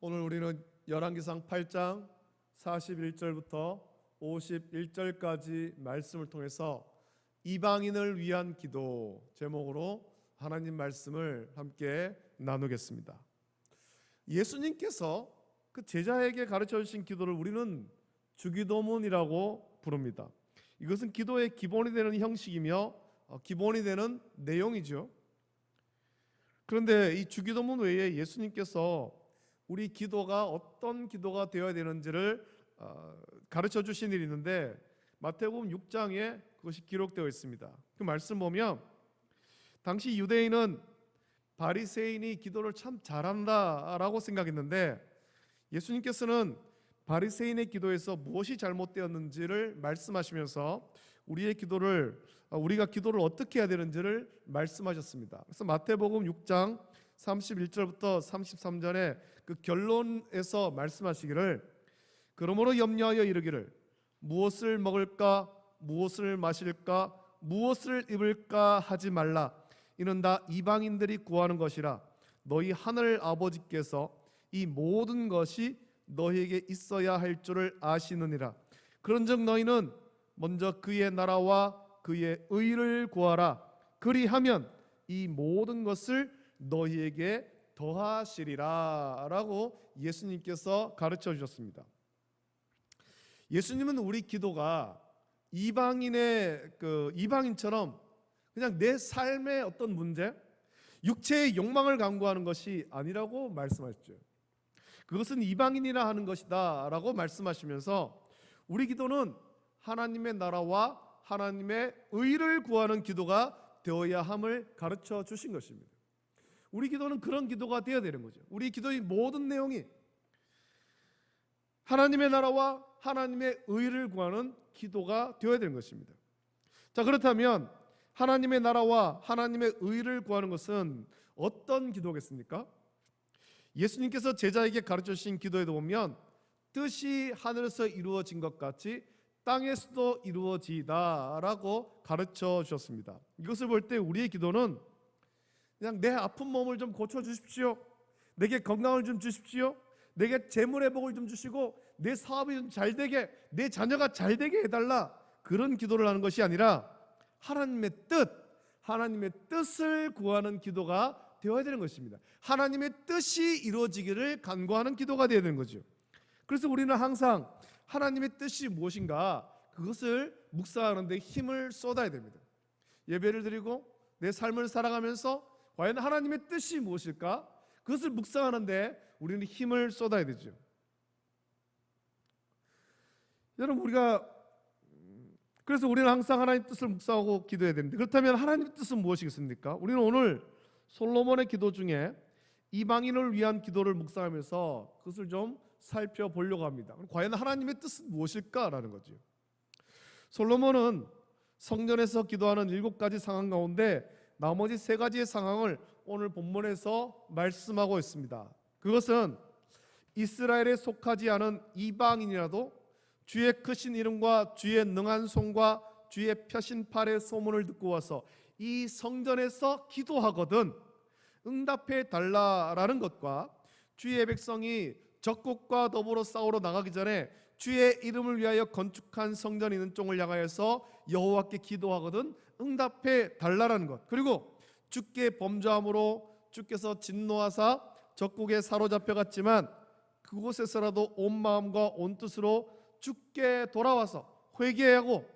오늘 우리는 열왕기상 8장 41절부터 51절까지 말씀을 통해서 이방인을 위한 기도 제목으로 하나님 말씀을 함께 나누겠습니다. 예수님께서 그 제자에게 가르쳐 주신 기도를 우리는 주기도문이라고 부릅니다. 이것은 기도의 기본이 되는 형식이며 기본이 되는 내용이죠. 그런데 이 주기도문 외에 예수님께서 우리 기도가 어떤 기도가 되어야 되는지를 가르쳐 주신 일이 있는데 마태복음 6장에 그것이 기록되어 있습니다. 그 말씀 보면 당시 유대인은 바리새인이 기도를 참 잘한다라고 생각했는데 예수님께서는 바리새인의 기도에서 무엇이 잘못되었는지를 말씀하시면서 우리가 기도를 어떻게 해야 되는지를 말씀하셨습니다. 그래서 마태복음 6장 31절부터 33절에 그 결론에서 말씀하시기를 그러므로 염려하여 이르기를 무엇을 먹을까 무엇을 마실까 무엇을 입을까 하지 말라 이는 다 이방인들이 구하는 것이라 너희 하늘 아버지께서 이 모든 것이 너희에게 있어야 할 줄을 아시느니라. 그런즉 너희는 먼저 그의 나라와 그의 의를 구하라. 그리하면 이 모든 것을 너희에게 더하시리라 라고 예수님께서 가르쳐 주셨습니다. 예수님은 우리 기도가 이방인처럼 그냥 내 삶의 어떤 문제, 육체의 욕망을 간구하는 것이 아니라고 말씀하셨죠. 그것은 이방인이라 하는 것이다 라고 말씀하시면서 우리 기도는 하나님의 나라와 하나님의 의를 구하는 기도가 되어야 함을 가르쳐 주신 것입니다. 우리 기도는 그런 기도가 되어야 되는 거죠. 우리 기도의 모든 내용이 하나님의 나라와 하나님의 의를 구하는 기도가 되어야 되는 것입니다. 자, 그렇다면 하나님의 나라와 하나님의 의를 구하는 것은 어떤 기도겠습니까? 예수님께서 제자에게 가르쳐 주신 기도에도 보면 뜻이 하늘에서 이루어진 것 같이 땅에서도 이루어지이다 라고 가르쳐 주셨습니다. 이것을 볼 때 우리의 기도는 그냥 내 아픈 몸을 좀 고쳐주십시오, 내게 건강을 좀 주십시오, 내게 재물회복을 좀 주시고 내 사업이 좀 잘되게, 내 자녀가 잘되게 해달라, 그런 기도를 하는 것이 아니라 하나님의 뜻을 구하는 기도가 되어야 되는 것입니다. 하나님의 뜻이 이루어지기를 간구하는 기도가 되어야 되는 거죠. 그래서 우리는 항상 하나님의 뜻이 무엇인가 그것을 묵상하는 데 힘을 쏟아야 됩니다. 예배를 드리고 내 삶을 살아가면서 과연 하나님의 뜻이 무엇일까 그것을 묵상하는 데 우리는 힘을 쏟아야 되죠. 여러분, 그래서 우리는 항상 하나님의 뜻을 묵상하고 기도해야 됩니다. 그렇다면 하나님의 뜻은 무엇이겠습니까? 우리는 오늘 솔로몬의 기도 중에 이방인을 위한 기도를 묵상하면서 그것을 좀 살펴보려고 합니다. 과연 하나님의 뜻은 무엇일까라는 거죠. 솔로몬은 성전에서 기도하는 7가지 상황 가운데 나머지 3가지의 상황을 오늘 본문에서 말씀하고 있습니다. 그것은 이스라엘에 속하지 않은 이방인이라도 주의 크신 이름과 주의 능한 손과 주의 펴신 팔의 소문을 듣고 와서 이 성전에서 기도하거든 응답해 달라라는 것과 주의 백성이 적국과 더불어 싸우러 나가기 전에 주의 이름을 위하여 건축한 성전이 있는 쪽을 향하여서 여호와께 기도하거든 응답해 달라라는 것, 그리고 주께 범죄함으로 주께서 진노하사 적국에 사로잡혀갔지만 그곳에서라도 온 마음과 온 뜻으로 주께 돌아와서 회개하고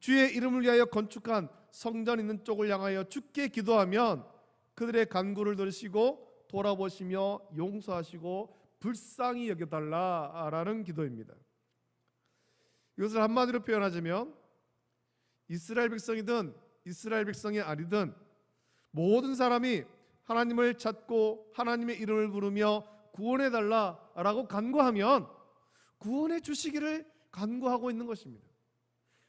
주의 이름을 위하여 건축한 성전 있는 쪽을 향하여 주께 기도하면 그들의 간구를 들으시고 돌아보시며 용서하시고 불쌍히 여겨달라라는 기도입니다. 이것을 한마디로 표현하자면 이스라엘 백성이든 이스라엘 백성이 아니든 모든 사람이 하나님을 찾고 하나님의 이름을 부르며 구원해달라라고 간구하면 구원해 주시기를 간구하고 있는 것입니다.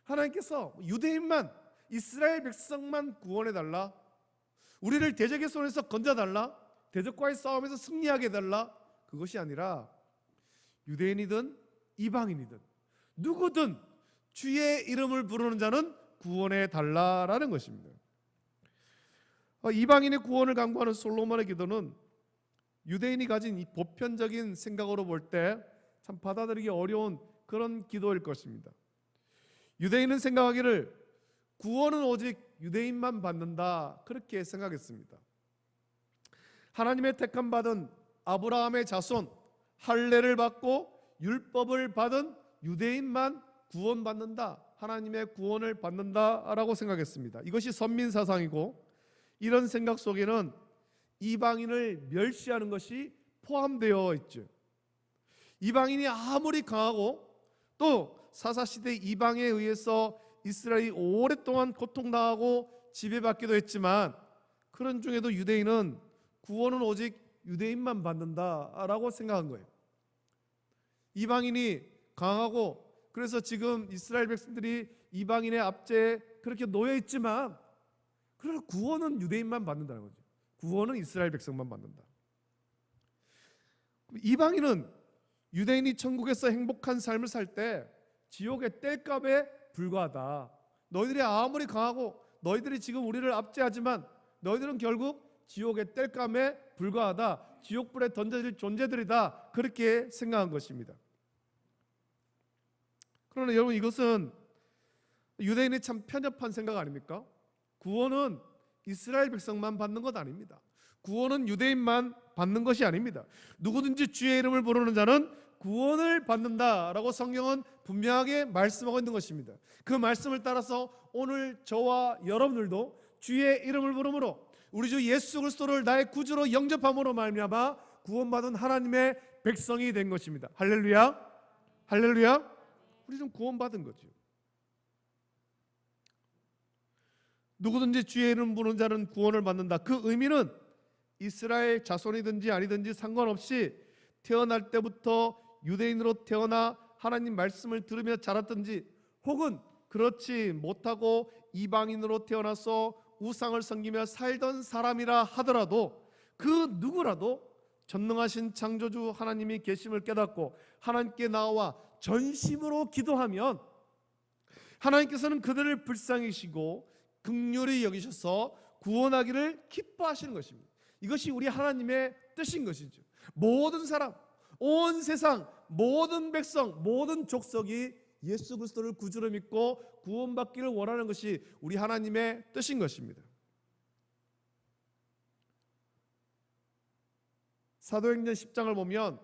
하나님께서 유대인만, 이스라엘 백성만 구원해달라, 우리를 대적의 손에서 건져달라, 대적과의 싸움에서 승리하게 해달라, 그것이 아니라 유대인이든 이방인이든 누구든 주의 이름을 부르는 자는 구원해 달라라는 것입니다. 이방인의 구원을 간구하는 솔로몬의 기도는 유대인이 가진 이 보편적인 생각으로 볼 때 참 받아들이기 어려운 그런 기도일 것입니다. 유대인은 생각하기를 구원은 오직 유대인만 받는다, 그렇게 생각했습니다. 하나님의 택함 받은 아브라함의 자손, 할례를 받고 율법을 받은 유대인만 구원받는다, 하나님의 구원을 받는다라고 생각했습니다. 이것이 선민 사상이고, 이런 생각 속에는 이방인을 멸시하는 것이 포함되어 있죠. 이방인이 아무리 강하고 또 사사시대 이방에 의해서 이스라엘이 오랫동안 고통당하고 지배받기도 했지만, 그런 중에도 유대인은 구원은 오직 유대인만 받는다라고 생각한 거예요. 이방인이 강하고, 그래서 지금 이스라엘 백성들이 이방인의 압제에 그렇게 놓여 있지만, 그러나 구원은 유대인만 받는다는 거죠. 구원은 이스라엘 백성만 받는다. 이방인은 유대인이 천국에서 행복한 삶을 살 때 지옥의 땔감에 불과하다. 너희들이 아무리 강하고 너희들이 지금 우리를 압제하지만 너희들은 결국 지옥의 땔감에 불과하다, 지옥불에 던져질 존재들이다, 그렇게 생각한 것입니다. 그러나 여러분, 이것은 유대인의 참 편협한 생각 아닙니까? 구원은 이스라엘 백성만 받는 것 아닙니다. 구원은 유대인만 받는 것이 아닙니다. 누구든지 주의 이름을 부르는 자는 구원을 받는다라고 성경은 분명하게 말씀하고 있는 것입니다. 그 말씀을 따라서 오늘 저와 여러분들도 주의 이름을 부름으로, 우리 주 예수 그리스도를 나의 구주로 영접함으로 말미암아 구원받은 하나님의 백성이 된 것입니다. 할렐루야, 할렐루야. 우리는 구원받은 거죠. 누구든지 주의 이름 부르는 자는 구원을 받는다. 그 의미는 이스라엘 자손이든지 아니든지 상관없이 태어날 때부터 유대인으로 태어나 하나님 말씀을 들으며 자랐든지, 혹은 그렇지 못하고 이방인으로 태어나서 우상을 섬기며 살던 사람이라 하더라도, 그 누구라도 전능하신 창조주 하나님이 계심을 깨닫고 하나님께 나와 전심으로 기도하면 하나님께서는 그들을 불쌍히 여기시고 긍휼히 여기셔서 구원하기를 기뻐하시는 것입니다. 이것이 우리 하나님의 뜻인 것이죠. 모든 사람, 온 세상, 모든 백성, 모든 족속이 예수 그리스도를 구주로 믿고 구원받기를 원하는 것이 우리 하나님의 뜻인 것입니다. 사도행전 10장을 보면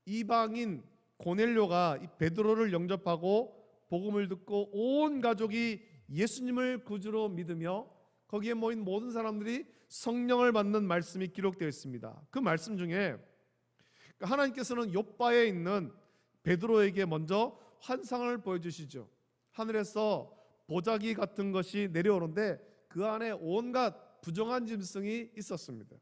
이방인 고넬료가 이 베드로를 영접하고 복음을 듣고 온 가족이 예수님을 구주로 믿으며 거기에 모인 모든 사람들이 성령을 받는 말씀이 기록되어 있습니다. 그 말씀 중에 하나님께서는 욥바에 있는 베드로에게 먼저 환상을 보여주시죠. 하늘에서 보자기 같은 것이 내려오는데 그 안에 온갖 부정한 짐승이 있었습니다.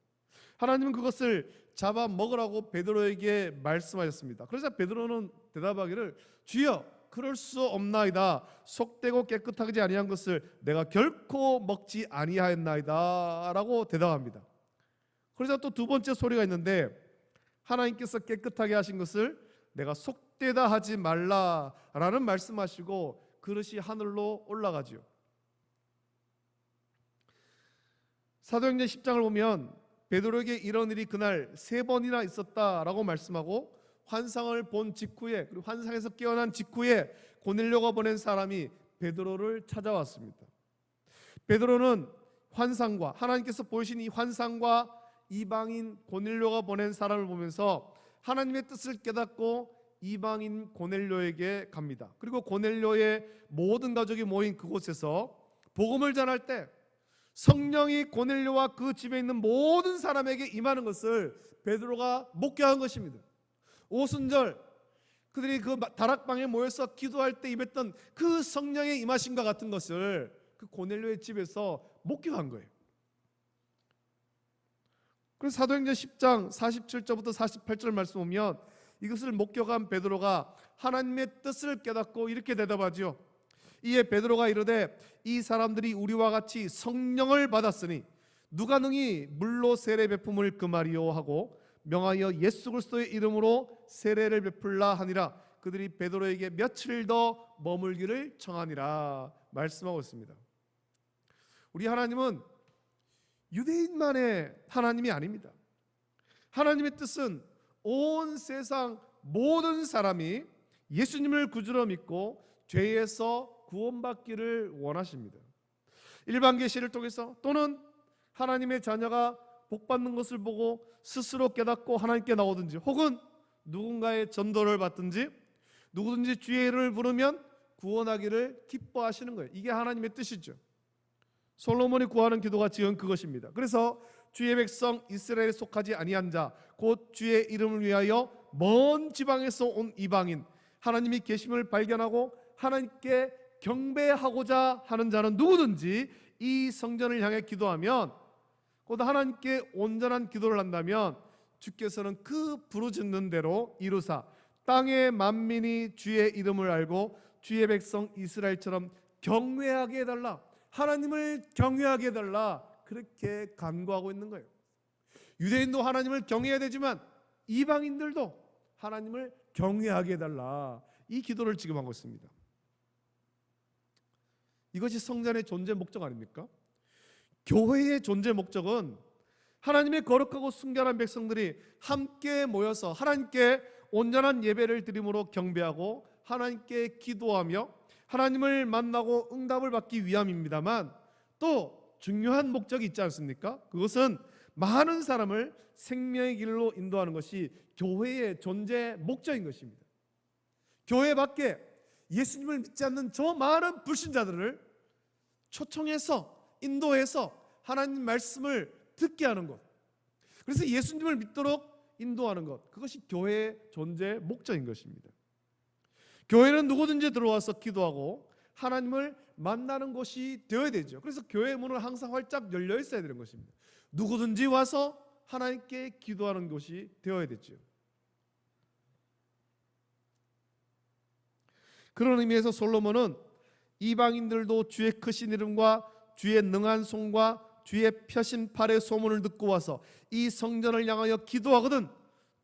하나님은 그것을 잡아 먹으라고 베드로에게 말씀하셨습니다. 그래서 베드로는 대답하기를, 주여 그럴 수 없나이다. 속되고 깨끗하지 아니한 것을 내가 결코 먹지 아니하였나이다 라고 대답합니다. 그래서 또 두 번째 소리가 있는데, 하나님께서 깨끗하게 하신 것을 내가 속되다 하지 말라라는 말씀하시고 그릇이 하늘로 올라가지요. 사도행전 10장을 보면 베드로에게 이런 일이 그날 3번이나 있었다라고 말씀하고, 환상을 본 직후에, 그리고 환상에서 깨어난 직후에 고넬료가 보낸 사람이 베드로를 찾아왔습니다. 베드로는 환상과, 하나님께서 보이신 이 환상과 이방인 고넬료가 보낸 사람을 보면서 하나님의 뜻을 깨닫고 이방인 고넬료에게 갑니다. 그리고 고넬료의 모든 가족이 모인 그곳에서 복음을 전할 때 성령이 고넬료와 그 집에 있는 모든 사람에게 임하는 것을 베드로가 목격한 것입니다. 오순절 그들이 그 다락방에 모여서 기도할 때 입었던 그 성령의 임하심과 같은 것을 그 고넬료의 집에서 목격한 거예요. 그래서 사도행전 10장 47절부터 48절 말씀 보면 이것을 목격한 베드로가 하나님의 뜻을 깨닫고 이렇게 대답하죠. 이에 베드로가 이르되, 이 사람들이 우리와 같이 성령을 받았으니 누가 능히 물로 세례 베품을 금하리요 하고 명하여 예수 그리스도의 이름으로 세례를 베풀라 하니라. 그들이 베드로에게 며칠 더 머물기를 청하니라 말씀하고 있습니다. 우리 하나님은 유대인만의 하나님이 아닙니다. 하나님의 뜻은 온 세상 모든 사람이 예수님을 구주로 믿고 죄에서 구원받기를 원하십니다. 일반 계시를 통해서 또는 하나님의 자녀가 복받는 것을 보고 스스로 깨닫고 하나님께 나오든지, 혹은 누군가의 전도를 받든지, 누구든지 주의 이름을 부르면 구원하기를 기뻐하시는 거예요. 이게 하나님의 뜻이죠. 솔로몬이 구하는 기도가 지금 그것입니다. 그래서 주의 백성 이스라엘에 속하지 아니한 자, 곧 주의 이름을 위하여 먼 지방에서 온 이방인, 하나님이 계심을 발견하고 하나님께 경배하고자 하는 자는 누구든지 이 성전을 향해 기도하면, 곧 하나님께 온전한 기도를 한다면 주께서는 그 부르짖는 대로 이루사 땅의 만민이 주의 이름을 알고 주의 백성 이스라엘처럼 경외하게 해달라, 하나님을 경외하게 해달라, 그렇게 간구하고 있는 거예요. 유대인도 하나님을 경외해야 되지만 이방인들도 하나님을 경외하게 해달라, 이 기도를 지금 하고 있습니다. 이것이 성전의 존재 목적 아닙니까? 교회의 존재 목적은 하나님의 거룩하고 순결한 백성들이 함께 모여서 하나님께 온전한 예배를 드림으로 경배하고 하나님께 기도하며 하나님을 만나고 응답을 받기 위함입니다만, 또 중요한 목적이 있지 않습니까? 그것은 많은 사람을 생명의 길로 인도하는 것이 교회의 존재 목적인 것입니다. 교회 밖에 예수님을 믿지 않는 저 많은 불신자들을 초청해서 인도해서 하나님 말씀을 듣게 하는 것, 그래서 예수님을 믿도록 인도하는 것, 그것이 교회의 존재 목적인 것입니다. 교회는 누구든지 들어와서 기도하고 하나님을 만나는 곳이 되어야 되죠. 그래서 교회의 문은 항상 활짝 열려 있어야 되는 것입니다. 누구든지 와서 하나님께 기도하는 곳이 되어야 되죠. 그런 의미에서 솔로몬은 이방인들도 주의 크신 이름과 주의 능한 손과 주의 펴신 팔의 소문을 듣고 와서 이 성전을 향하여 기도하거든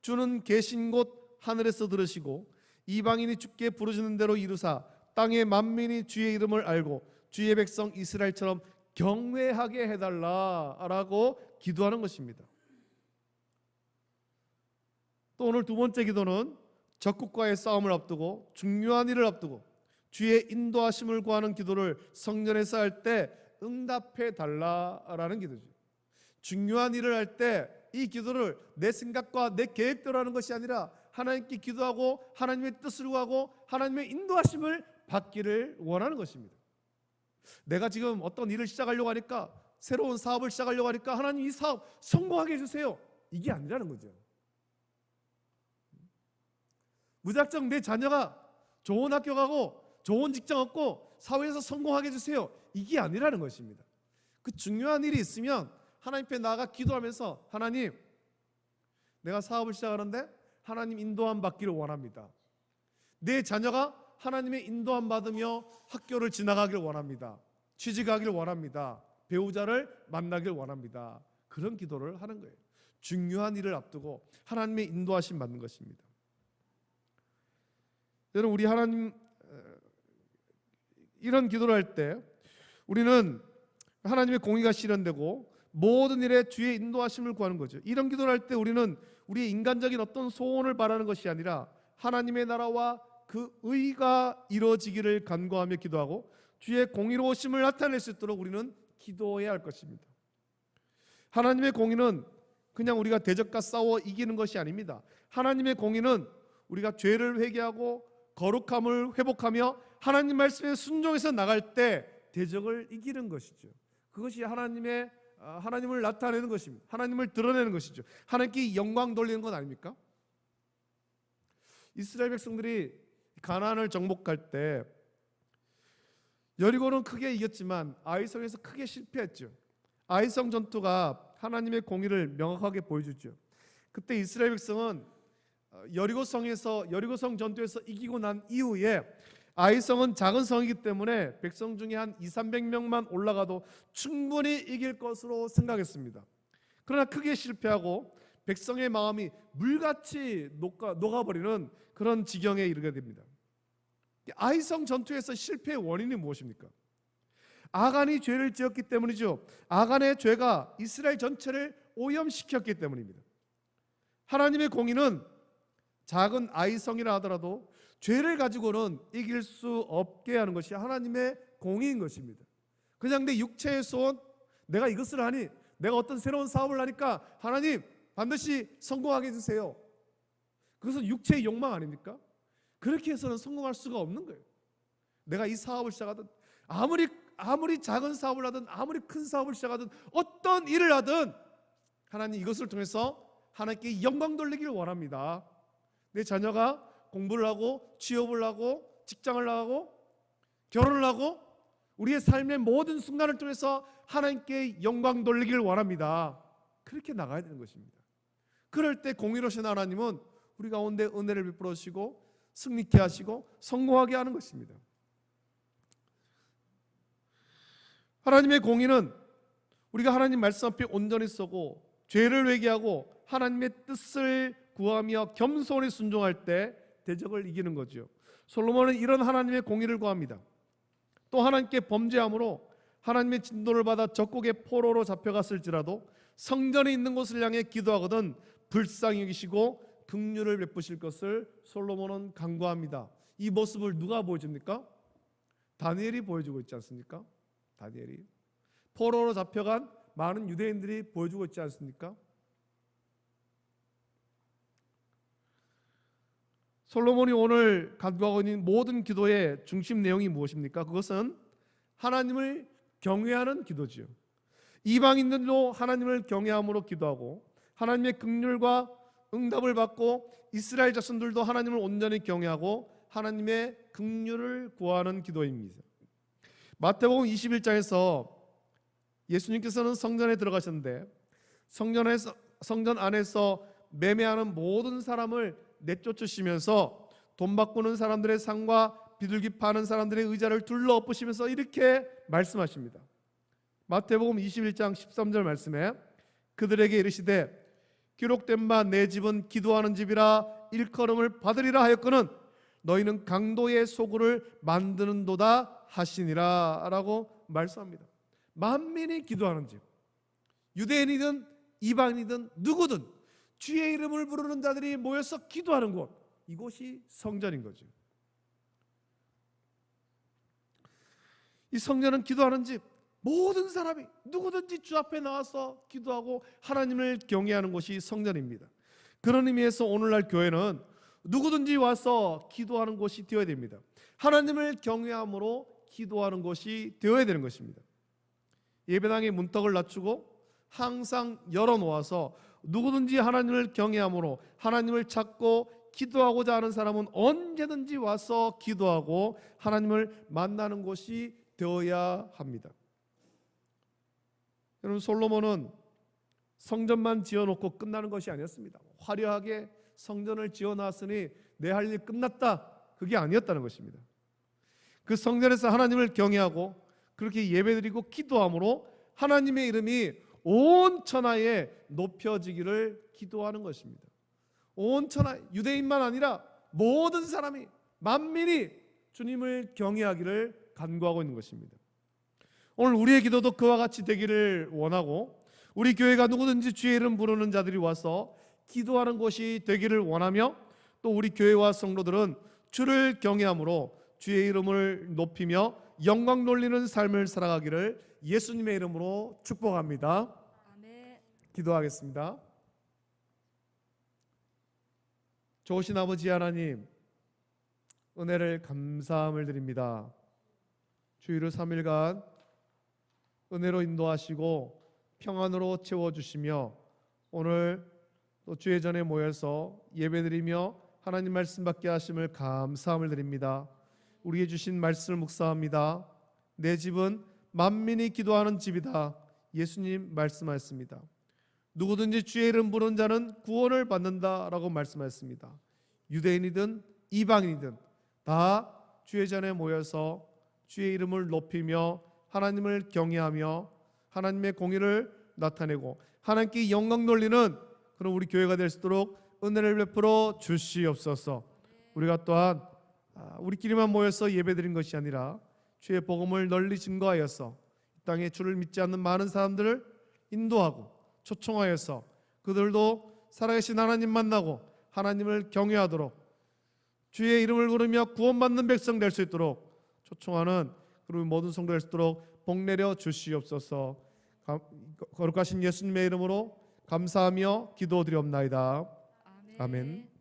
주는 계신 곳 하늘에서 들으시고 이방인이 주께 부르짖는 대로 이루사 땅의 만민이 주의 이름을 알고 주의 백성 이스라엘처럼 경외하게 해달라라고 기도하는 것입니다. 또 오늘 두 번째 기도는 적국과의 싸움을 앞두고 중요한 일을 앞두고 주의 인도하심을 구하는 기도를 성전에서 할 때 응답해 달라라는 기도죠. 중요한 일을 할 때 이 기도를 내 생각과 내 계획대로 하는 것이 아니라 하나님께 기도하고 하나님의 뜻을 구하고 하나님의 인도하심을 받기를 원하는 것입니다. 내가 지금 어떤 일을 시작하려고 하니까, 새로운 사업을 시작하려고 하니까 하나님 이 사업 성공하게 해주세요, 이게 아니라는 거죠. 무작정 내 자녀가 좋은 학교 가고 좋은 직장 얻고 사회에서 성공하게 해주세요, 이게 아니라는 것입니다. 그 중요한 일이 있으면 하나님 앞에 나아가 기도하면서, 하나님, 내가 사업을 시작하는데 하나님 인도함 받기를 원합니다. 내 자녀가 하나님의 인도함 받으며 학교를 지나가길 원합니다. 취직하길 원합니다. 배우자를 만나길 원합니다. 그런 기도를 하는 거예요. 중요한 일을 앞두고 하나님의 인도하심 받는 것입니다. 여러분, 우리 하나님 이런 기도를 할 때 우리는 하나님의 공의가 실현되고 모든 일에 주의 인도하심을 구하는 거죠. 이런 기도를 할 때 우리는 우리의 인간적인 어떤 소원을 바라는 것이 아니라 하나님의 나라와 그 의가 이루어지기를 간구하며 기도하고 주의 공의로우심을 나타낼 수 있도록 우리는 기도해야 할 것입니다. 하나님의 공의는 그냥 우리가 대적과 싸워 이기는 것이 아닙니다. 하나님의 공의는 우리가 죄를 회개하고 거룩함을 회복하며 하나님 말씀에 순종해서 나갈 때 대적을 이기는 것이죠. 그것이 하나님을 나타내는 것입니다. 하나님을 드러내는 것이죠. 하나님께 영광 돌리는 건 아닙니까? 이스라엘 백성들이 가나안을 정복할 때 여리고는 크게 이겼지만 아이성에서 크게 실패했죠. 아이성 전투가 하나님의 공의를 명확하게 보여주죠. 그때 이스라엘 백성은 여리고성 전투에서 이기고 난 이후에, 아이성은 작은 성이기 때문에 백성 중에 한 200~300명만 올라가도 충분히 이길 것으로 생각했습니다. 그러나 크게 실패하고 백성의 마음이 물같이 녹아버리는 그런 지경에 이르게 됩니다. 아이성 전투에서 실패의 원인이 무엇입니까? 아간이 죄를 지었기 때문이죠. 아간의 죄가 이스라엘 전체를 오염시켰기 때문입니다. 하나님의 공의는 작은 아이성이라 하더라도 죄를 가지고는 이길 수 없게 하는 것이 하나님의 공의인 것입니다. 그냥 내 육체의 소원, 내가 이것을 하니, 내가 어떤 새로운 사업을 하니까 하나님 반드시 성공하게 해주세요. 그것은 육체의 욕망 아닙니까? 그렇게 해서는 성공할 수가 없는 거예요. 내가 이 사업을 시작하든, 아무리 작은 사업을 하든, 아무리 큰 사업을 시작하든, 어떤 일을 하든 하나님 이것을 통해서 하나님께 영광 돌리기를 원합니다. 내 자녀가 공부를 하고 취업을 하고 직장을 나가고 결혼을 하고 우리의 삶의 모든 순간을 통해서 하나님께 영광 돌리기를 원합니다. 그렇게 나가야 되는 것입니다. 그럴 때 공의로우신 하나님은 우리 가운데 은혜를 베풀어 주시고 승리케 하시고 성공하게 하는 것입니다. 하나님의 공의는 우리가 하나님 말씀 앞에 온전히 서고 죄를 회개하고 하나님의 뜻을 구하며 겸손히 순종할 때 대적을 이기는 거죠. 솔로몬은 이런 하나님의 공의를 구합니다. 또 하나님께 범죄함으로 하나님의 진노를 받아 적국의 포로로 잡혀갔을지라도 성전에 있는 곳을 향해 기도하거든 불쌍히 여기시고 긍휼을 베푸실 것을 솔로몬은 간구합니다. 이 모습을 누가 보여줍니까? 다니엘이 보여주고 있지 않습니까? 다니엘이 포로로 잡혀간 많은 유대인들이 보여주고 있지 않습니까? 솔로몬이 오늘 간구하고 있는 모든 기도의 중심 내용이 무엇입니까? 그것은 하나님을 경외하는 기도지요. 이방인들도 하나님을 경외함으로 기도하고 하나님의 긍휼과 응답을 받고 이스라엘 자손들도 하나님을 온전히 경외하고 하나님의 긍휼을 구하는 기도입니다. 마태복음 21장에서 예수님께서는 성전에 들어가셨는데 성전 안에서 매매하는 모든 사람을 내쫓으시면서 돈 바꾸는 사람들의 상과 비둘기 파는 사람들의 의자를 둘러 엎으시면서 이렇게 말씀하십니다. 마태복음 21장 13절 말씀에 그들에게 이르시되 기록된 바 내 집은 기도하는 집이라 일컬음을 받으리라 하였거늘 너희는 강도의 소굴을 만드는도다 하시니라 라고 말씀합니다. 만민이 기도하는 집, 유대인이든 이방인이든 누구든 주의 이름을 부르는 자들이 모여서 기도하는 곳, 이곳이 성전인 거죠. 이 성전은 기도하는 집, 모든 사람이 누구든지 주 앞에 나와서 기도하고 하나님을 경외하는 곳이 성전입니다. 그런 의미에서 오늘날 교회는 누구든지 와서 기도하는 곳이 되어야 됩니다. 하나님을 경외함으로 기도하는 곳이 되어야 되는 것입니다. 예배당의 문턱을 낮추고 항상 열어놓아서 누구든지 하나님을 경외함으로 하나님을 찾고 기도하고자 하는 사람은 언제든지 와서 기도하고 하나님을 만나는 곳이 되어야 합니다. 여러분, 솔로몬은 성전만 지어놓고 끝나는 것이 아니었습니다. 화려하게 성전을 지어놨으니 내 할 일 끝났다, 그게 아니었다는 것입니다. 그 성전에서 하나님을 경외하고 그렇게 예배드리고 기도함으로 하나님의 이름이 온 천하에 높여지기를 기도하는 것입니다. 온 천하, 유대인만 아니라 모든 사람이, 만민이 주님을 경외하기를 간구하고 있는 것입니다. 오늘 우리의 기도도 그와 같이 되기를 원하고 우리 교회가 누구든지 주의 이름 부르는 자들이 와서 기도하는 곳이 되기를 원하며 또 우리 교회와 성도들은 주를 경외함으로 주의 이름을 높이며 영광 돌리는 삶을 살아가기를 예수님의 이름으로 축복합니다. 아멘. 기도하겠습니다. 좋으신 아버지 하나님, 은혜를 감사함을 드립니다. 주일을 3일간 은혜로 인도하시고 평안으로 채워주시며 오늘 또 주의 전에 모여서 예배드리며 하나님 말씀 받게 하심을 감사함을 드립니다. 우리에게 주신 말씀을 묵상합니다. 내 집은 만민이 기도하는 집이다. 예수님 말씀하셨습니다. 누구든지 주의 이름 부르는 자는 구원을 받는다라고 말씀하셨습니다. 유대인이든 이방인이든 다 주의 전에 모여서 주의 이름을 높이며 하나님을 경외하며 하나님의 공의를 나타내고 하나님께 영광 돌리는 그런 우리 교회가 될 수 있도록 은혜를 베풀어 주시옵소서. 우리가 또한 우리끼리만 모여서 예배드린 것이 아니라 주의 복음을 널리 증거하여서 이 땅에 주를 믿지 않는 많은 사람들을 인도하고 초청하여서 그들도 살아계신 하나님 만나고 하나님을 경외하도록 주의 이름을 부르며 구원받는 백성 될 수 있도록 초청하는 그리고 모든 성도 될 수 있도록 복 내려 주시옵소서. 거룩하신 예수님의 이름으로 감사하며 기도드리옵나이다. 아멘.